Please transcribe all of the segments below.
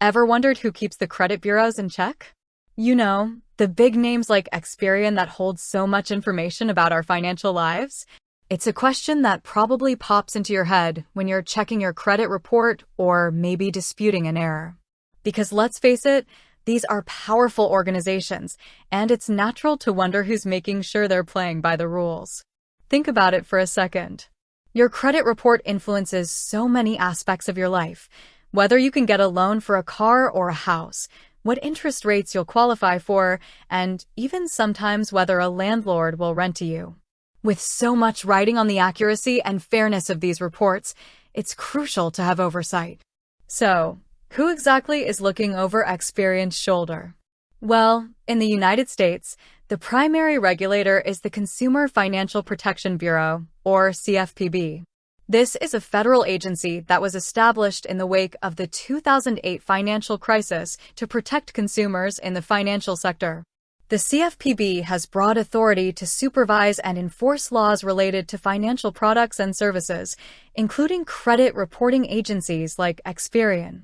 Ever wondered who keeps the credit bureaus in check? You know, the big names like Experian that hold so much information about our financial lives? It's a question that probably pops into your head when you're checking your credit report or maybe disputing an error. Because let's face it, these are powerful organizations, and it's natural to wonder who's making sure they're playing by the rules. Think about it for a second. Your credit report influences so many aspects of your life, whether you can get a loan for a car or a house, what interest rates you'll qualify for, and even sometimes whether a landlord will rent to you. With so much riding on the accuracy and fairness of these reports, it's crucial to have oversight. So, who exactly is looking over Experian's shoulder? Well, in the United States, the primary regulator is the Consumer Financial Protection Bureau, or CFPB. This is a federal agency that was established in the wake of the 2008 financial crisis to protect consumers in the financial sector. The CFPB has broad authority to supervise and enforce laws related to financial products and services, including credit reporting agencies like Experian.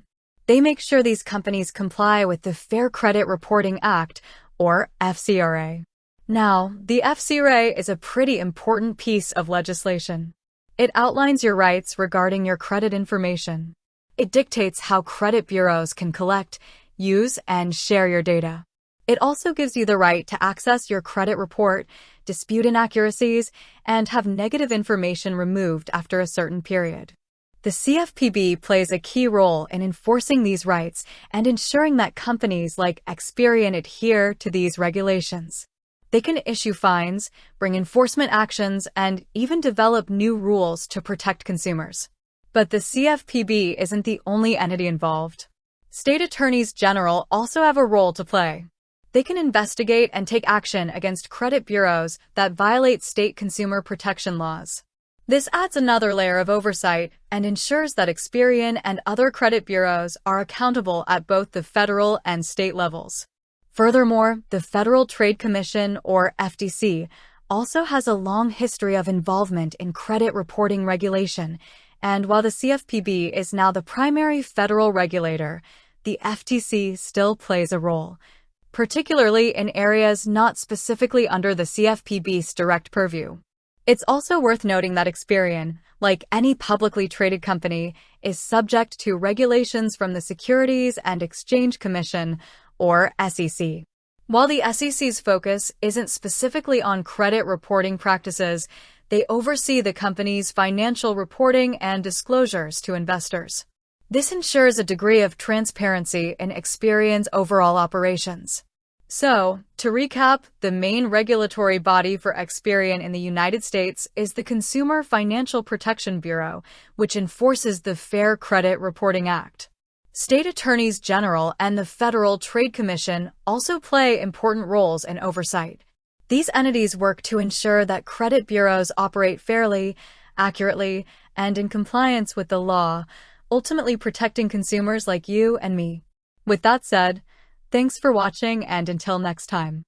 They make sure these companies comply with the Fair Credit Reporting Act, or FCRA. Now, the FCRA is a pretty important piece of legislation. It outlines your rights regarding your credit information. It dictates how credit bureaus can collect, use, and share your data. It also gives you the right to access your credit report, dispute inaccuracies, and have negative information removed after a certain period. The CFPB plays a key role in enforcing these rights and ensuring that companies like Experian adhere to these regulations. They can issue fines, bring enforcement actions, and even develop new rules to protect consumers. But the CFPB isn't the only entity involved. State attorneys general also have a role to play. They can investigate and take action against credit bureaus that violate state consumer protection laws. This adds another layer of oversight and ensures that Experian and other credit bureaus are accountable at both the federal and state levels. Furthermore, the Federal Trade Commission, or FTC, also has a long history of involvement in credit reporting regulation, and while the CFPB is now the primary federal regulator, the FTC still plays a role, particularly in areas not specifically under the CFPB's direct purview. It's also worth noting that Experian, like any publicly traded company, is subject to regulations from the Securities and Exchange Commission, or SEC. While the SEC's focus isn't specifically on credit reporting practices, they oversee the company's financial reporting and disclosures to investors. This ensures a degree of transparency in Experian's overall operations. So, to recap, the main regulatory body for Experian in the United States is the Consumer Financial Protection Bureau, which enforces the Fair Credit Reporting Act. State attorneys general and the Federal Trade Commission also play important roles in oversight. These entities work to ensure that credit bureaus operate fairly, accurately, and in compliance with the law, ultimately protecting consumers like you and me. With that said, thanks for watching, and until next time.